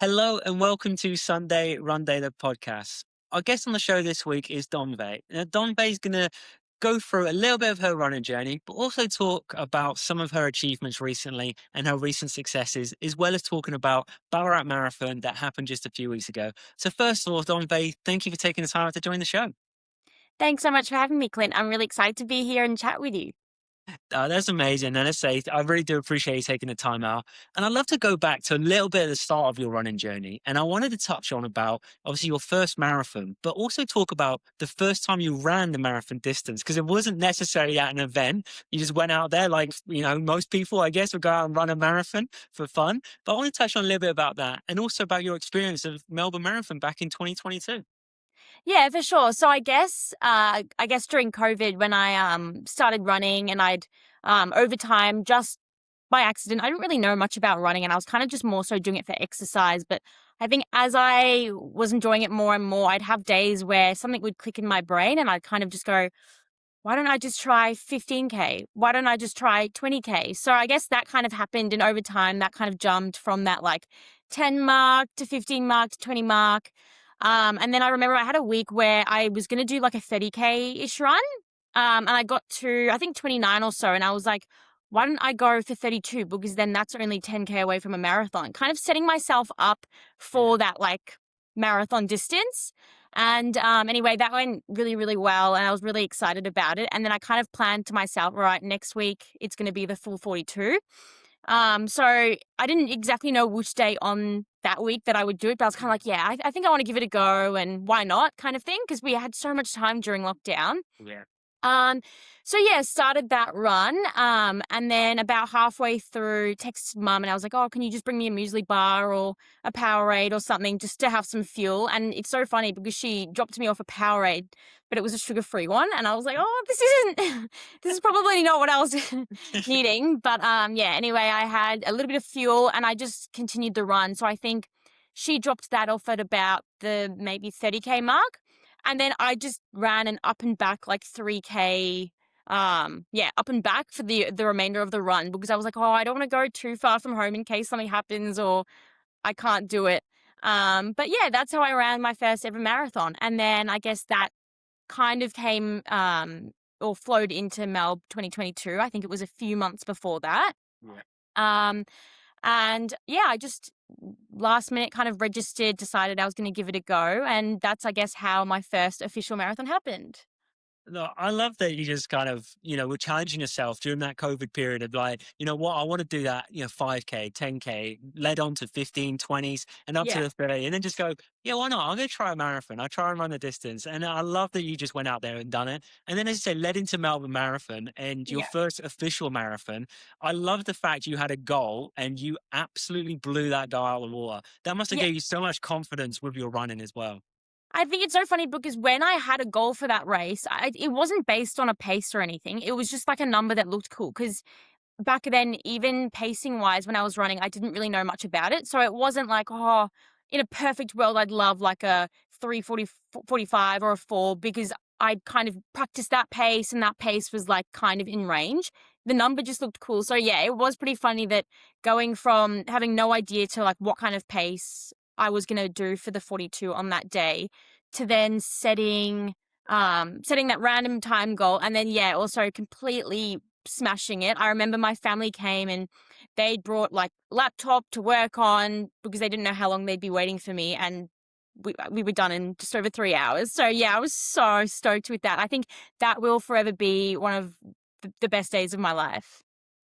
Hello and welcome to Sunday Run Day, the podcast. Our guest on the show this week is Donvé. Now, Donvé is going to go through a little bit of her running journey, but also talk about some of her achievements recently and her recent successes, as well as talking about Ballarat Marathon that happened just a few weeks ago. So first of all, Donvé, thank you for taking the time out to join the show. Thanks so much for having me, Clint. I'm really excited to be here and chat with you. That's amazing. And I say, I really do appreciate you taking the time out. And I'd love to go back to a little bit at the start of your running journey. And I wanted to touch on about obviously your first marathon, but also talk about the first time you ran the marathon distance, because it wasn't necessarily at an event. You just went out there like, most people, I guess, would go out and run a marathon for fun. But I want to touch on a little bit about that and also about your experience of Melbourne Marathon back in 2022. Yeah, for sure. So I guess during COVID when I started running and I'd over time just by accident, I didn't really know much about running and I was kind of just more so doing it for exercise. But I think as I was enjoying it more and more, I'd have days where something would click in my brain and I'd kind of just go, why don't I just try 15K? Why don't I just try 20K? So I guess that kind of happened. And over time, that kind of jumped from that like 10 mark to 15 mark to 20 mark. And then I remember I had a week where I was going to do like a 30K-ish run. And I got to, I think, 29 or so. And I was like, why don't I go for 32? Because then that's only 10K away from a marathon. Kind of setting myself up for that like marathon distance. And anyway, that went really, really well. And I was really excited about it. And then I kind of planned to myself, all right, next week it's going to be the full 42. So I didn't exactly know which day on that week that I would do it, but I was kind of like, yeah, I think I want to give it a go and why not kind of thing, because we had so much time during lockdown. Yeah. Um, so yeah, started that run. And then about halfway through texted mum and I was like, oh, can you just bring me a muesli bar or a Powerade or something just to have some fuel? And it's so funny because she dropped me off a Powerade, but it was a sugar-free one. And I was like, oh, this isn't, this is probably not what I was needing. But, yeah, anyway, I had a little bit of fuel and I just continued the run. So I think she dropped that off at about the maybe 30K mark. And then I just ran an up and back like 3K, up and back for the remainder of the run because I was like, oh, I don't want to go too far from home in case something happens or I can't do it. But yeah, that's how I ran my first ever marathon. And then I guess that kind of came or flowed into Melbourne 2022. I think it was a few months before that. Yeah. Um, and yeah, I just last minute kind of registered, decided I was going to give it a go. And that's, I guess, how my first official marathon happened. No, I love that you just kind of, were challenging yourself during that COVID period of like, you know what, I want to do that, 5K, 10K, led on to 15, 20s and up to Yeah. the 30, and then just go, yeah, why not? I'm going to try a marathon. I try and run the distance. And I love that you just went out there and done it. And then, as you say, led into Melbourne Marathon and your Yeah. first official marathon. I love the fact you had a goal and you absolutely blew that guy out of the water. That must have Yeah. gave you so much confidence with your running as well. I think it's so funny because when I had a goal for that race, it wasn't based on a pace or anything. It was just like a number that looked cool. Because back then, even pacing wise, when I was running, I didn't really know much about it. So it wasn't like, oh, in a perfect world, I'd love like a 3:40, 45 or a 4 because I'd kind of practiced that pace and that pace was like kind of in range. The number just looked cool. So yeah, it was pretty funny that going from having no idea to like what kind of pace I was going to do for the 42 on that day to then setting that random time goal and then yeah, also completely smashing it. I remember my family came and they'd brought like laptop to work on because they didn't know how long they'd be waiting for me and we were done in just over 3 hours. So yeah, I was so stoked with that. I think that will forever be one of the best days of my life.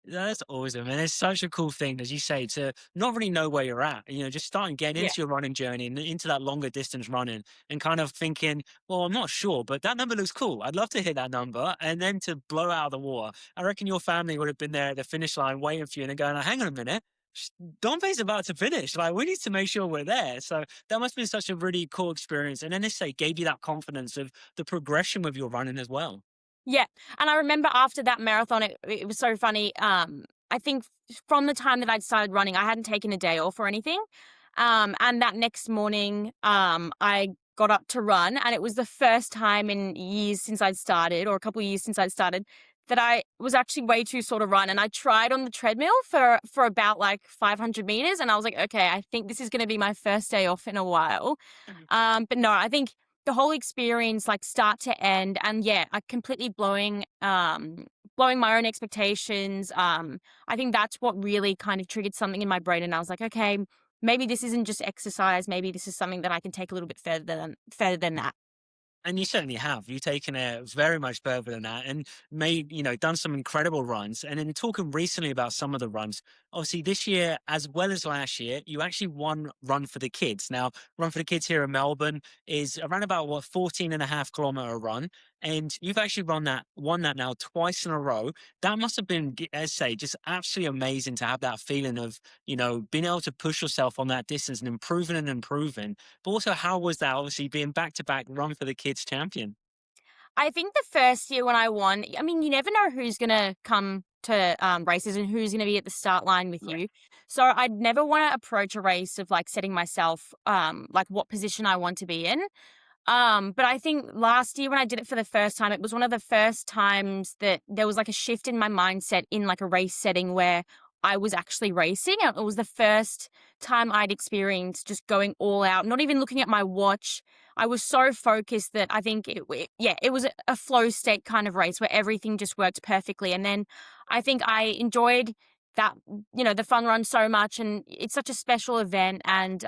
That's awesome. And it's such a cool thing, as you say, to not really know where you're at, just starting getting Yeah. into your running journey and into that longer distance running and kind of thinking, well, I'm not sure, but that number looks cool. I'd love to hit that number. And then to blow out of the water. I reckon your family would have been there at the finish line waiting for you and they're going, hang on a minute. Dompe's about to finish. Like, we need to make sure we're there. So that must have been such a really cool experience. And then they say gave you that confidence of the progression with your running as well. Yeah, and I remember after that marathon, it was so funny. I think from the time that I'd started running, I hadn't taken a day off or anything. And that next morning, I got up to run, and it was the first time in years since I'd started, or a couple of years since I'd started, that I was actually way too sore to run, and I tried on the treadmill for about, like, 500 meters, and I was like, "Okay, I think this is gonna be my first day off in a while." But no, I think the whole experience, like, start to end and, yeah, completely blowing my own expectations, I think that's what really kind of triggered something in my brain, and I was like, "Okay, maybe this isn't just exercise, maybe this is something that I can take a little bit further than that." And you certainly have. You've taken it very much further than that and made, done some incredible runs. And in talking recently about some of the runs, obviously this year, as well as last year, you actually won Run for the Kids. Now, Run for the Kids here in Melbourne is around about what, 14.5 kilometer run. And you've actually won that now twice in a row. That must have been, as I say, just absolutely amazing to have that feeling of, being able to push yourself on that distance and improving and improving. But also, how was that obviously being back to back Run for the Kids champion? I think the first year when I won, I mean, you never know who's gonna come to, races and who's gonna be at the start line with Right. you. So I'd never wanna approach a race of, like, setting myself, like, what position I want to be in. But I think last year when I did it for the first time, it was one of the first times that there was like a shift in my mindset in like a race setting where I was actually racing. And it was the first time I'd experienced just going all out, not even looking at my watch. I was so focused that I think yeah, it was a flow state kind of race where everything just worked perfectly. And then I think I enjoyed that, the fun run so much, and it's such a special event, and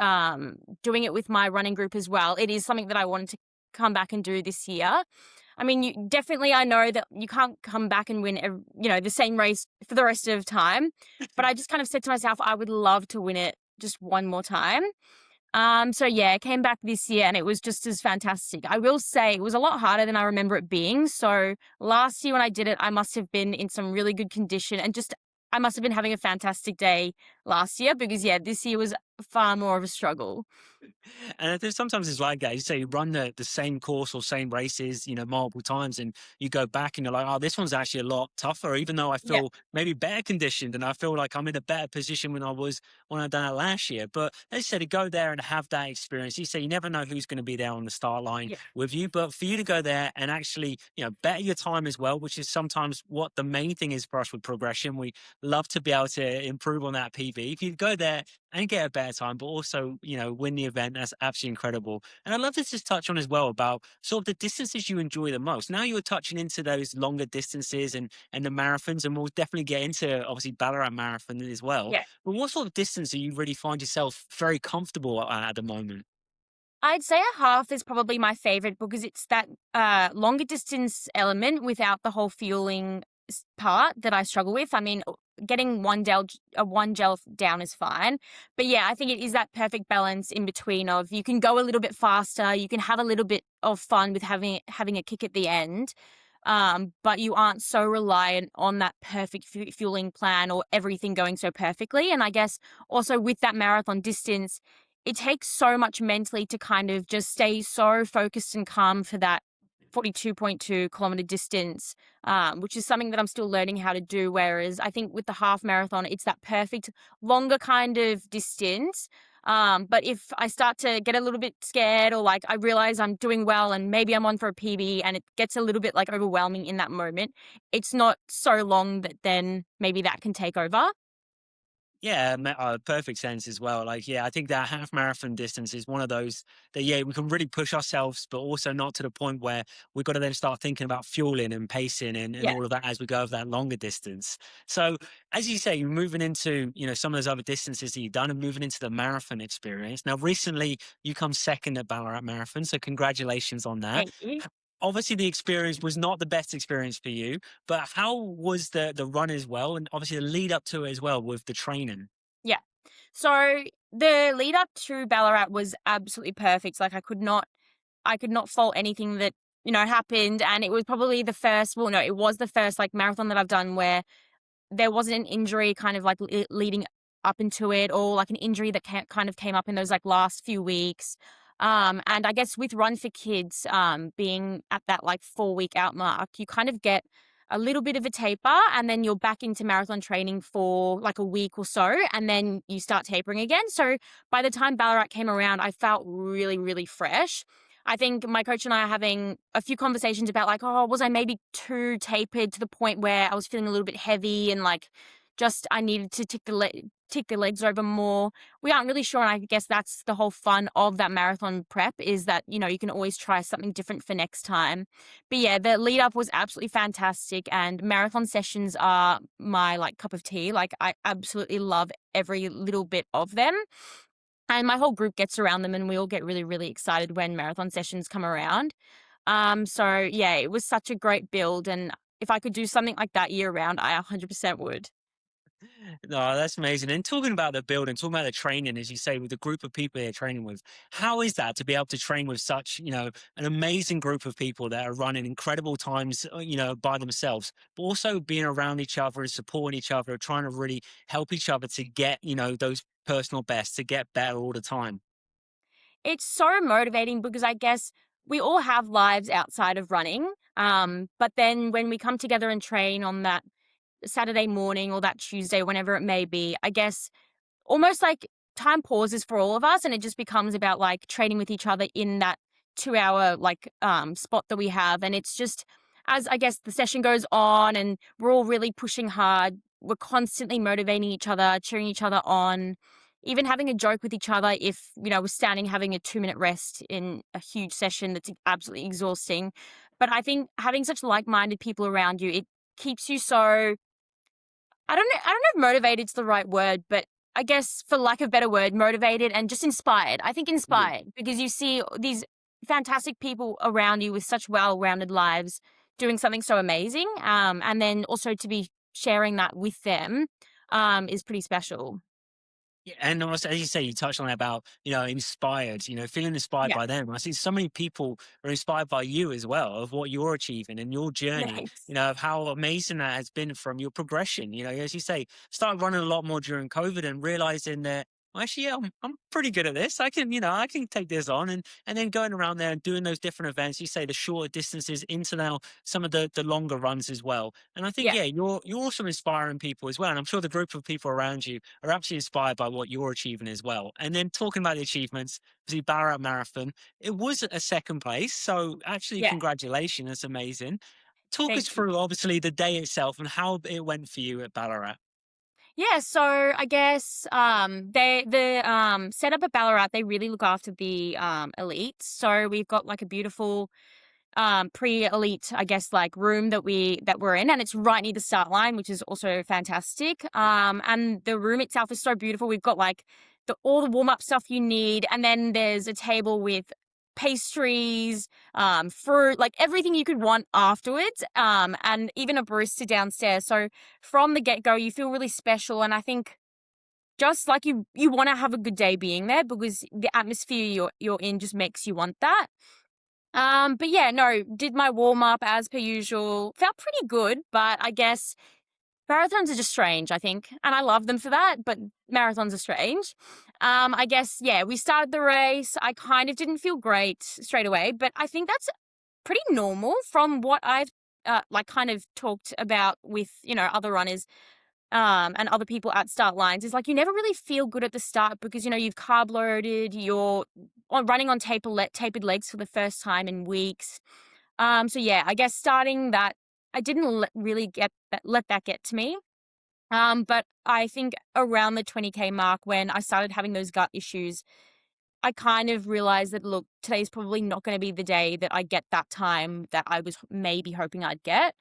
doing it with my running group as well, it is something that I wanted to come back and do this year. I mean, I know that you can't come back and win the same race for the rest of time, but I just kind of said to myself I would love to win it just one more time. So yeah, I came back this year and it was just as fantastic. I will say it was a lot harder than I remember it being. So last year when I did it, I must have been in some really good condition, and just I must have been having a fantastic day last year, because yeah, this year was far more of a struggle. And there's sometimes it's like that. You say you run the same course or same races, multiple times, and you go back and you're like, oh, this one's actually a lot tougher, even though I Yeah, feel maybe better conditioned and I feel like I'm in a better position when I was when I done it last year. But as you said, to go there and have that experience, you say you never know who's going to be there on the start line yeah, with you. But for you to go there and actually, better your time as well, which is sometimes what the main thing is for us with progression. We love to be able to improve on that PB. If you go there and get a better time, but also, win the event. That's absolutely incredible. And I'd love to just touch on as well about sort of the distances you enjoy the most. Now you're touching into those longer distances and the marathons, and we'll definitely get into obviously Ballarat Marathon as well. yeah. But what sort of distance do you really find yourself very comfortable at the moment? I'd say a half is probably my favorite because it's that longer distance element without the whole fueling part that I struggle with. I mean, getting one gel down is fine, but yeah, I think it is that perfect balance in between of you can go a little bit faster, you can have a little bit of fun with having a kick at the end. But you aren't so reliant on that perfect fueling plan or everything going so perfectly. And I guess also with that marathon distance, it takes so much mentally to kind of just stay so focused and calm for that 42.2 kilometer distance, which is something that I'm still learning how to do. Whereas I think with the half marathon, it's that perfect longer kind of distance. But if I start to get a little bit scared, or like I realize I'm doing well and maybe I'm on for a PB and it gets a little bit like overwhelming in that moment, it's not so long that then maybe that can take over. Yeah, perfect sense as well. Like, yeah, I think that half marathon distance is one of those that, yeah, we can really push ourselves, but also not to the point where we've got to then start thinking about fueling and pacing and Yeah. all of that as we go over that longer distance. So, as you say, you're moving into, some of those other distances that you've done and moving into the marathon experience. Now, recently you come second at Ballarat Marathon. So, congratulations on that. Thank you. Obviously the experience was not the best experience for you, but how was the run as well? And obviously the lead up to it as well with the training. Yeah. So the lead up to Ballarat was absolutely perfect. Like I could not fault anything that, happened. And it was probably the first, well, no, it was the first like marathon that I've done where there wasn't an injury kind of like leading up into it, or like an injury that kind of came up in those like last few weeks. And I guess with Run for Kids, being at that like 4 week out mark, you kind of get a little bit of a taper, and then you're back into marathon training for like a week or so, and then you start tapering again. So by the time Ballarat came around, I felt really, really fresh. I think my coach and I are having a few conversations about like, oh, was I maybe too tapered to the point where I was feeling a little bit heavy and like just I needed to tick the legs over more. We aren't really sure, and I guess that's the whole fun of that marathon prep is that you can always try something different for next time. But yeah, the lead up was absolutely fantastic, and marathon sessions are my like cup of tea. Like I absolutely love every little bit of them. And my whole group gets around them and we all get really, really excited when marathon sessions come around. So yeah, it was such a great build. And if I could do something like that year round, I 100% would. No, that's amazing. And talking about the building, talking about the training, as you say, with the group of people you're training with, how is that to be able to train with such, an amazing group of people that are running incredible times, by themselves, but also being around each other and supporting each other, trying to really help each other to get, those personal bests, to get better all the time. It's so motivating because I guess we all have lives outside of running. But then when we come together and train on that Saturday morning or that Tuesday, whenever it may be, I guess almost like time pauses for all of us and it just becomes about like training with each other in that 2 hour like spot that we have. And it's just as I guess the session goes on and we're all really pushing hard, we're constantly motivating each other, cheering each other on, even having a joke with each other if we're standing having a 2 minute rest in a huge session that's absolutely exhausting. But I think having such like-minded people around you, it keeps you so I don't know if motivated's the right word, but I guess for lack of a better word, motivated and just inspired. I think Yeah. inspired because you see these fantastic people around you with such well-rounded lives doing something so amazing. And then also to be sharing that with them, is pretty special. Yeah, and also, as you say, you touched on it about, inspired, feeling inspired Yeah. by them. I see so many people are inspired by you as well, of what you're achieving and your journey, Thanks. of how amazing that has been from your progression. As you say, started running a lot more during COVID and realizing that, well, actually, yeah, I'm pretty good at this. I can take this on, and then going around there and doing those different events. You say the shorter distances into now some of the longer runs as well. And I think, Yeah. yeah, you're also inspiring people as well. And I'm sure the group of people around you are absolutely inspired by what you're achieving as well. And then talking about the achievements, the Ballarat Marathon, it was a second place. So actually, Yeah. congratulations. That's amazing. Talk us Thank you. through, obviously, the day itself and how it went for you at Ballarat. Yeah, so I guess the setup at Ballarat, they really look after the elites. So we've got like a beautiful pre-elite, I guess, like room that we're in, and it's right near the start line, which is also fantastic. And the room itself is so beautiful. We've got like all the warm-up stuff you need, and then there's a table with pastries, fruit, like everything you could want afterwards, and even a barista downstairs. So from the get-go, you feel really special, and I think just like you want to have a good day being there because the atmosphere you're in just makes you want that. But yeah, no, did my warm up as per usual. Felt pretty good, but I guess marathons are just strange, I think. And I love them for that, but marathons are strange. I guess, yeah, we started the race. I kind of didn't feel great straight away, but I think that's pretty normal from what I've like kind of talked about with, other runners and other people at start lines is like you never really feel good at the start because you've carb loaded, you're running on tapered legs for the first time in weeks. So yeah, I guess starting that, I didn't really let that get to me. But I think around the 20K mark when I started having those gut issues, I kind of realized that, look, today's probably not going to be the day that I get that time that I was maybe hoping I'd get.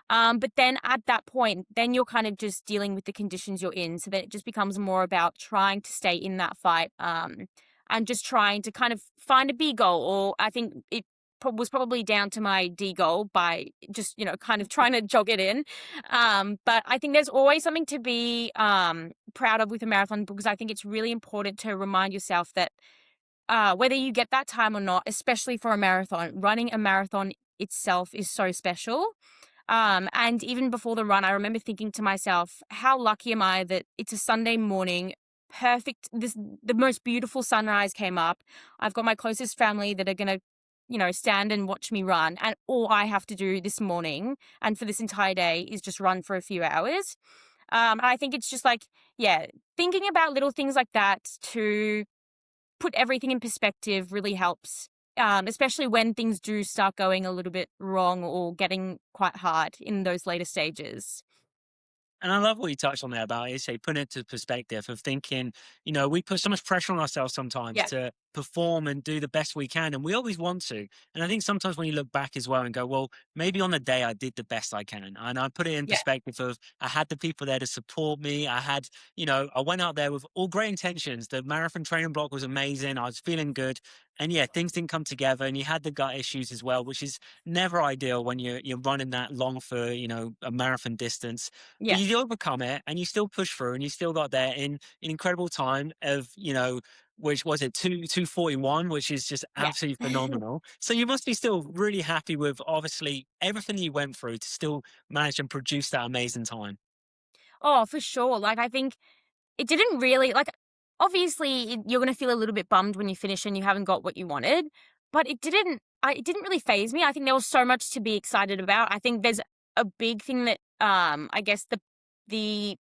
But then at that point, then you're kind of just dealing with the conditions you're in. So then it just becomes more about trying to stay in that fight, and just trying to kind of find a B goal. Or I think it was probably down to my D goal by just, kind of trying to jog it in. But I think there's always something to be proud of with a marathon because I think it's really important to remind yourself that whether you get that time or not, especially for a marathon, running a marathon itself is so special. And even before the run, I remember thinking to myself, how lucky am I that it's a Sunday morning, perfect, the most beautiful sunrise came up. I've got my closest family that are going to, stand and watch me run. And all I have to do this morning and for this entire day is just run for a few hours. And I think it's just like, yeah, thinking about little things like that to put everything in perspective really helps especially when things do start going a little bit wrong or getting quite hard in those later stages. And I love what you touched on there about, you say, putting it to perspective of thinking, we put so much pressure on ourselves sometimes Yeah, to perform and do the best we can. And we always want to. And I think sometimes when you look back as well and go, well, maybe on the day I did the best I can. And I put it in yeah, perspective of I had the people there to support me. I went out there with all great intentions. The marathon training block was amazing. I was feeling good. And yeah, things didn't come together. And you had the gut issues as well, which is never ideal when you're running that long for, a marathon distance, but yeah, you overcome it and you still push through and you still got there in an incredible time of, which was it, 2:41, which is just yeah. absolutely phenomenal. So you must be still really happy with obviously everything you went through to still manage and produce that amazing time. Oh, for sure. Like, I think it didn't really like, obviously, you're gonna feel a little bit bummed when you finish and you haven't got what you wanted, but it didn't really phase me. I think there was so much to be excited about. I think there's a big thing that, I guess the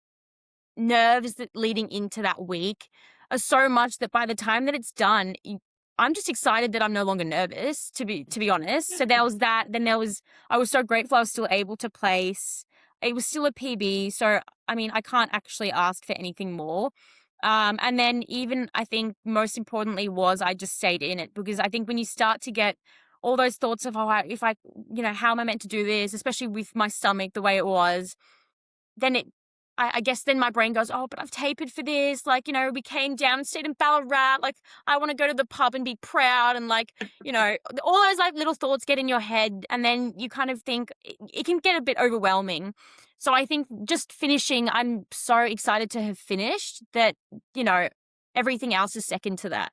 nerves that leading into that week are so much that by the time that it's done, I'm just excited that I'm no longer nervous, to be honest. So there was that. Then I was so grateful I was still able to place. It was still a PB, so I mean I can't actually ask for anything more. And then even I think most importantly was I just stayed in it, because I think when you start to get all those thoughts of, oh, if I, how am I meant to do this, especially with my stomach the way it was, then I guess then my brain goes, "Oh, but I've tapered for this, like, we came down and stayed in Ballarat, like, I wanna go to the pub and be proud," and, like, all those, like, little thoughts get in your head, and then you kind of think it can get a bit overwhelming. So I think just finishing, I'm so excited to have finished that, you know, everything else is second to that.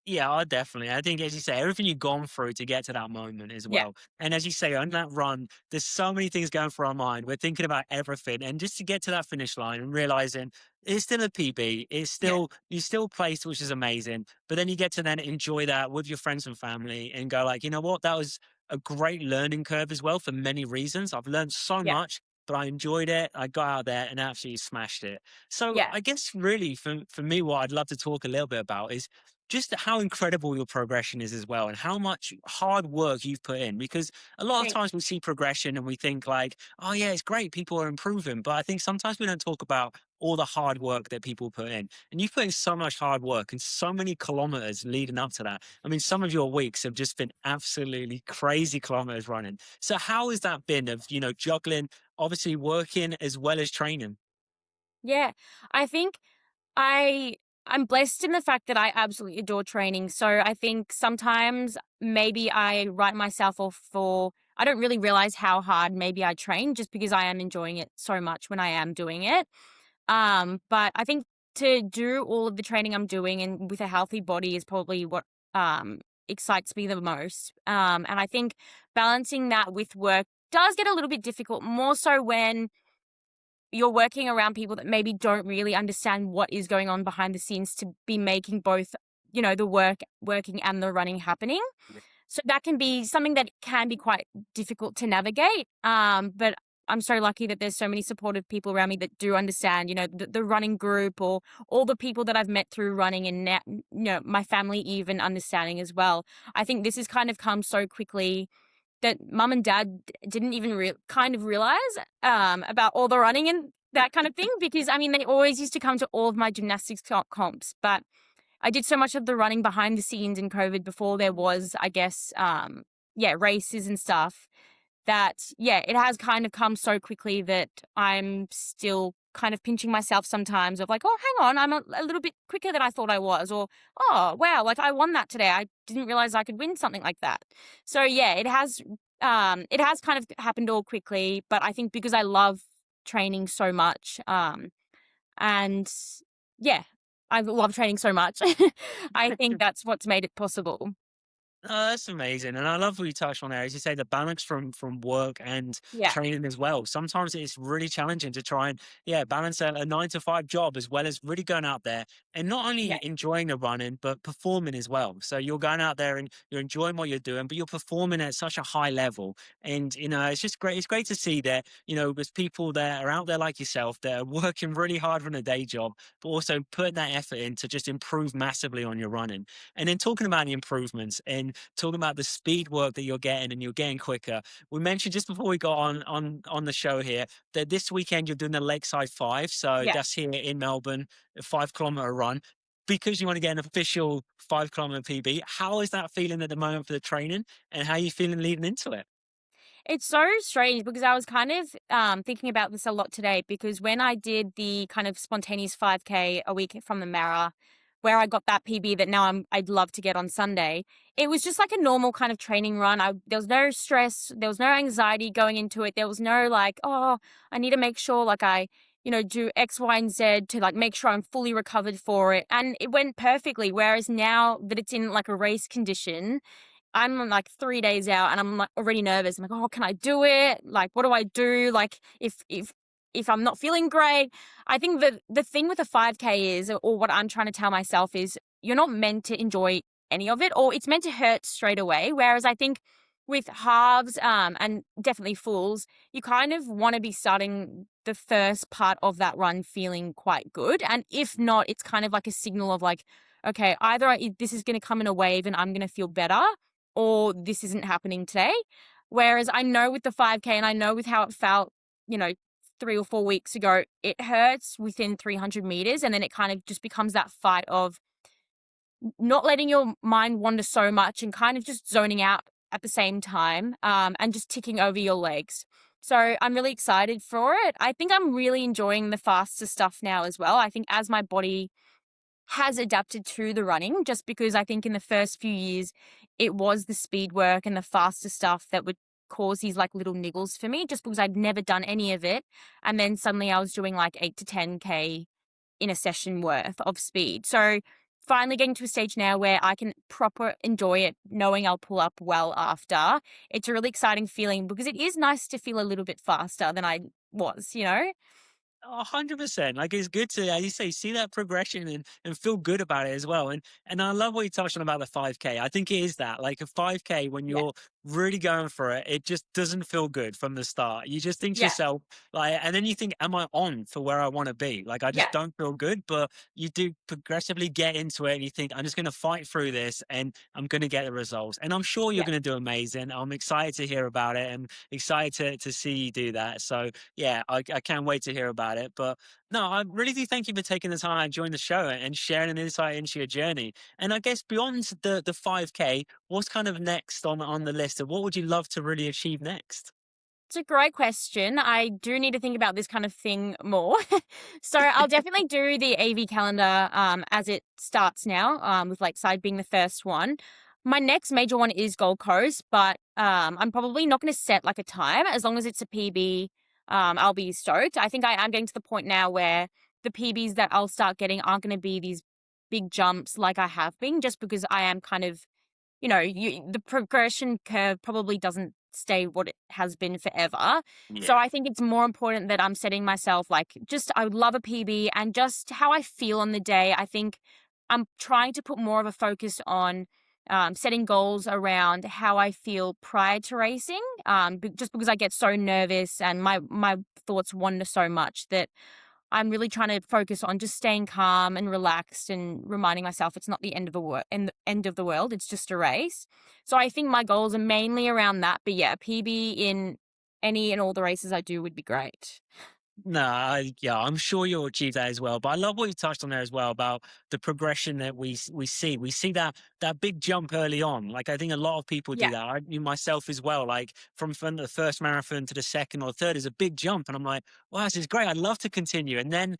Yeah, definitely. I think, as you say, everything you've gone through to get to that moment as Yeah, well. And as you say, on that run, there's so many things going through our mind. We're thinking about everything. And just to get to that finish line and realizing it's still a PB, yeah, you still placed, which is amazing. But then you get to then enjoy that with your friends and family and go, like, you know what? That was a great learning curve as well for many reasons. I've learned so yeah, much, but I enjoyed it. I got out there and absolutely smashed it. So yeah, I guess really for me, what I'd love to talk a little bit about is just how incredible your progression is as well and how much hard work you've put in, because a lot of thanks. times we see progression and we think like, oh yeah, it's great, people are improving, but I think sometimes we don't talk about all the hard work that people put in, and you've put in so much hard work and so many kilometers leading up to that. I mean, some of your weeks have just been absolutely crazy kilometers running. So how has that been of, juggling, obviously working as well as training? Yeah, I think I I'm blessed in the fact that I absolutely adore training. So I think sometimes maybe I write myself off for, I don't really realize how hard maybe I train just because I am enjoying it so much when I am doing it. But I think to do all of the training I'm doing and with a healthy body is probably what excites me the most. And I think balancing that with work does get a little bit difficult, more so when you're working around people that maybe don't really understand what is going on behind the scenes to be making both, the working and the running happening. So that can be something that can be quite difficult to navigate. But I'm so lucky that there's so many supportive people around me that do understand, the running group or all the people that I've met through running, and now, my family even understanding as well. I think this has kind of come so quickly that mum and dad didn't even kind of realize, about all the running and that kind of thing, because, I mean, they always used to come to all of my gymnastics comps, but I did so much of the running behind the scenes in COVID before there was, I guess, yeah, races and stuff, that, yeah, it has kind of come so quickly that I'm still kind of pinching myself sometimes of like, "Oh, hang on, I'm a little bit quicker than I thought I was," or, "Oh, wow, like I won that today. I didn't realize I could win something like that." So, yeah, it has kind of happened all quickly, but I think because I love training so much, and yeah, I love training so much, I think that's what's made it possible. Oh, that's amazing. And I love what you touched on there. As you say, the balance from work and Yeah, training as well. Sometimes it's really challenging to try and, yeah, balance a 9 to 5 job as well as really going out there and not yeah, only enjoying the running, but performing as well. So you're going out there and you're enjoying what you're doing, but you're performing at such a high level. And, it's just great. It's great to see that, there's people that are out there like yourself that are working really hard from a day job, but also putting that effort in to just improve massively on your running. And then talking about the improvements, and and talking about the speed work that you're getting and you're getting quicker. We mentioned just before we got on the show here that this weekend you're doing the Lakeside 5. So Yeah. that's here in Melbourne, a 5 kilometer run. Because you want to get an official 5 kilometer PB, how is that feeling at the moment for the training, and how are you feeling leading into it? It's so strange because I was kind of thinking about this a lot today because when I did the kind of spontaneous 5K a week from the Mara, where I got that PB that now I'd love to get on Sunday, it was just like a normal kind of training run. There was no stress, there was no anxiety going into it. There was no like, oh, I need to make sure like I, do X, Y, and Z to like make sure I'm fully recovered for it. And it went perfectly. Whereas now that it's in like a race condition, I'm like 3 days out and I'm like already nervous. I'm like, "Oh, can I do it? Like, what do I do? Like, if I'm not feeling great." I think the thing with the 5K is, or what I'm trying to tell myself is, you're not meant to enjoy any of it, or it's meant to hurt straight away. Whereas I think with halves, and definitely fulls, you kind of want to be starting the first part of that run feeling quite good. And if not, it's kind of like a signal of like, okay, either this is going to come in a wave and I'm going to feel better, or this isn't happening today. Whereas I know with the 5K and I know with how it felt, you know, 3 or 4 weeks ago, it hurts within 300 meters. And then it kind of just becomes that fight of not letting your mind wander so much and kind of just zoning out at the same time, and just ticking over your legs. So I'm really excited for it. I think I'm really enjoying the faster stuff now as well. I think as my body has adapted to the running, just because I think in the first few years it was the speed work and the faster stuff that would cause these like little niggles for me, just because I'd never done any of it. And then suddenly I was doing like 8 to 10K in a session worth of speed. So finally getting to a stage now where I can proper enjoy it, knowing I'll pull up well after. It's a really exciting feeling because it is nice to feel a little bit faster than I was. 100%. Like it's good to, as you say, see that progression and feel good about it as well. And I love what you touched on about the 5K. I think it is that like a 5K when Yeah. you're really going for it, it just doesn't feel good from the start. You just think to Yeah. yourself, like, and then you think, am I on for where I want to be? Like I just Yeah. don't feel good, but you do progressively get into it and you think, I'm just going to fight through this and I'm going to get the results. And I'm sure you're Yeah. going to do amazing. I'm excited to hear about it and excited to see you do that. So yeah, I can't wait to hear about it. But no, I really do thank you for taking the time to join the show and sharing an insight into your journey. And I guess beyond the 5K, what's kind of next on the list of what would you love to really achieve next? It's a great question. I do need to think about this kind of thing more. So I'll definitely do the AV calendar as it starts now, with Lakeside being the first one. My next major one is Gold Coast, but I'm probably not going to set like a time. As long as it's a PB, I'll be stoked. I think I am getting to the point now where the PBs that I'll start getting aren't going to be these big jumps like I have been, just because I am kind of, the progression curve probably doesn't stay what it has been forever. So Yeah. I think it's more important that I'm setting myself like, just I would love a PB and just how I feel on the day. I think I'm trying to put more of a focus on setting goals around how I feel prior to racing. Just because I get so nervous and my thoughts wander so much that I'm really trying to focus on just staying calm and relaxed and reminding myself it's not the end of end of the world. It's just a race. So I think my goals are mainly around that. But yeah, PB in any and all the races I do would be great. No, yeah, I'm sure you'll achieve that as well. But I love what you touched on there as well about the progression that we see. We see that big jump early on. Like I think a lot of people do Yeah. that. Myself as well. Like from the first marathon to the second or third is a big jump, and I'm like, wow, this is great. I'd love to continue. And then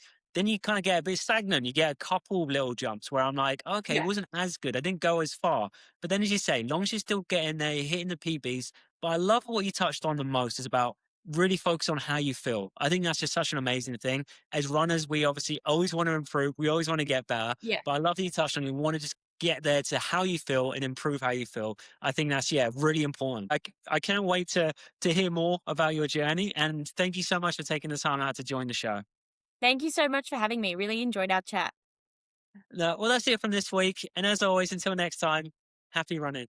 you kind of get a bit stagnant. You get a couple little jumps where I'm like, okay, it Yeah. wasn't as good. I didn't go as far. But then, as you say, long as you're still getting there, you're hitting the PBs. But I love what you touched on the most is about really focus on how you feel. I think that's just such an amazing thing. As runners, we obviously always want to improve. We always want to get better. Yeah. But I love that you touched on you want to just get there to how you feel and improve how you feel. I think that's yeah, really important. I can't wait to hear more about your journey. And thank you so much for taking the time out to join the show. Thank you so much for having me. Really enjoyed our chat. No, well, that's it from this week. And as always, until next time, happy running.